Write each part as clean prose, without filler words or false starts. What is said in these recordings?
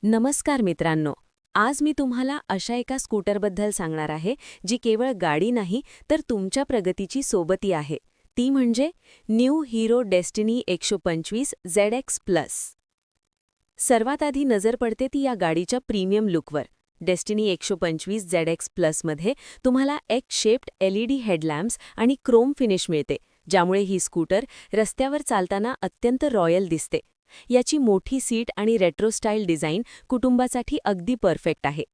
नमस्कार मित्रांनो. आज मी तुम्हाला अशा एका स्कूटरबद्दल सांगणार आहे जी केवळ गाडी नाही तर तुमच्या प्रगतीची सोबती आहे. ती म्हणजे new hero destiny 125 ZX plus. सर्वात आधी नजर पडते ती या गाडीच्या प्रीमियम लुकवर. डेस्टिनी 125 ZX प्लसमध्ये तुम्हाला शेप्ड LED हेडलॅम्प्स आणि क्रोम फिनिश मिळते, ज्यामुळे ही स्कूटर रस्त्यावर चालताना अत्यंत रॉयल दिसते. याची मोठी सीट आणि रेट्रो स्टाईल डिझाईन कुटुंबासाठी अगदी परफेक्ट आहे.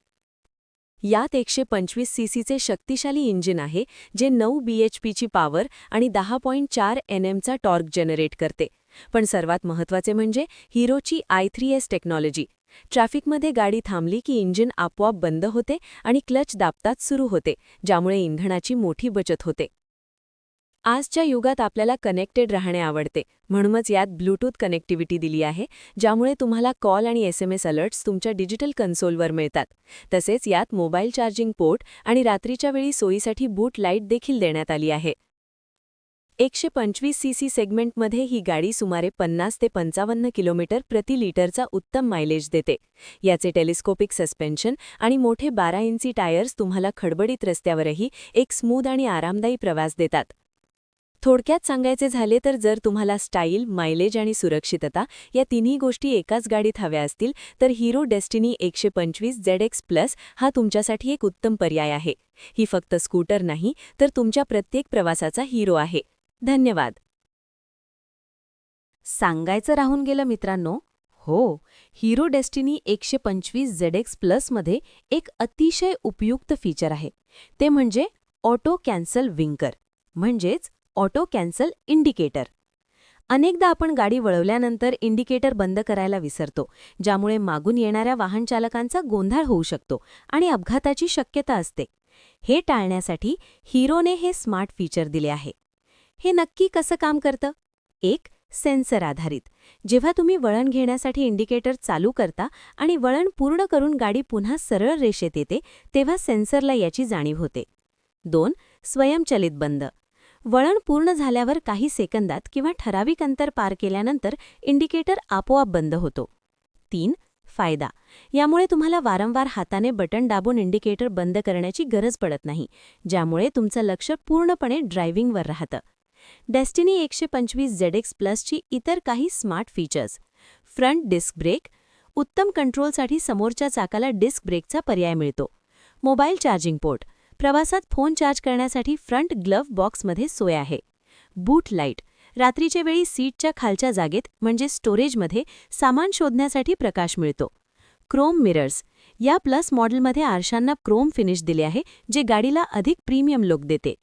यात 125 सीसीचे शक्तिशाली इंजिन आहे, जे 9 BHPची पॉवर आणि 10.4 Nmचा टॉर्क जनरेट करते. पण सर्वात महत्त्वाचे म्हणजे हीरोची i3S टेक्नॉलॉजी. ट्रॅफिकमध्ये गाडी थांबली की इंजिन आपोआप बंद होते आणि क्लच दाबताच सुरू होते, ज्यामुळे इंधनाची मोठी बचत होते. आजच्या युगात आपल्याला कनेक्टेड राहणे आवडते, म्हणूनच यात ब्लूटूथ कनेक्टिव्हिटी दिली आहे, ज्यामुळे तुम्हाला कॉल आणि SMS अलर्ट्स तुमच्या डिजिटल कन्सोलवर मिळतात. तसेच यात मोबाईल चार्जिंग पोर्ट आणि रात्रीच्या वेळी सोयीसाठी बूट लाईट देखील देण्यात आली आहे. 125 सीसी सेगमेंटमध्ये ही गाडी सुमारे 50 ते 55 किलोमीटर प्रति लिटरचा उत्तम मायलेज देते. याचे टेलिस्कोपिक सस्पेन्शन आणि मोठे 12 इंची टायर्स तुम्हाला खडबडीत रस्त्यावरही एक स्मूथ आणि आरामदायी प्रवास देतात. थोडक्यात सांगायचे झाले तर जर तुम्हाला स्टाईल, मायलेज आणि सुरक्षितता या तिन्ही गोष्टी एकाच गाडीत हव्या असतील तर हीरो डेस्टिनी 125 ZX प्लस हा तुमच्यासाठी एक उत्तम पर्याय आहे. ही फक्त स्कूटर नाही तर तुमच्या प्रत्येक प्रवासाचा हीरो आहे. धन्यवाद. सांगायचं राहून गेलं मित्रांनो, हो, हीरो डेस्टिनी 125 ZX प्लसमध्ये एक अतिशय उपयुक्त फीचर आहे. ते म्हणजे ऑटो कॅन्सल विंकर, म्हणजेच ऑटो कॅन्सल इंडिकेटर. अनेकदा आपण गाडी वळवल्यानंतर इंडिकेटर बंद करायला विसरतो, ज्यामुळे मागून येणाऱ्या वाहनचालकांचा गोंधळ होऊ शकतो आणि अपघाताची शक्यता असते. हे टाळण्यासाठी हीरोने हे स्मार्ट फीचर दिले आहे. हे नक्की कसं काम करतं? एक सेन्सर आधारित. जेव्हा तुम्ही वळण घेण्यासाठी इंडिकेटर चालू करता आणि वळण पूर्ण करून गाडी पुन्हा सरळ रेषेत येते, तेव्हा सेन्सरला याची जाणीव होते. 2 स्वयंचलित बंद. वळण पूर्ण झाल्यावर काही सेकंदात किंवा ठराविक अंतर पार केल्यानंतर इंडिकेटर आपोआप बंद होतो. 3 फायदा. यामुळे तुम्हाला वारंवार हाताने बटन दाबून इंडिकेटर बंद करण्याची गरज पडत नाही, ज्यामुळे तुमचं लक्ष पूर्णपणे ड्रायव्हिंगवर राहतं. डेस्टिनी 125 ZX प्लसची इतर काही smart features. Front disc brake. उत्तम कंट्रोलसाठी समोरच्या चाकाला डिस्क ब्रेकचा पर्याय मिळतो. Mobile charging port. प्रवासात फोन चार्ज करण्यासाठी फ्रंट ग्लव्ह बॉक्समध्ये सोय आहे. बूट लाईट. रात्रीच्या वेळी सीटच्या खालच्या जागेत म्हणजे स्टोरेजमध्ये सामान शोधण्यासाठी प्रकाश मिळतो. Chrome mirrors. या प्लस मॉडेलमध्ये आरशांना क्रोम फिनिश दिले आहे, जे गाडीला अधिक प्रीमियम लुक देते.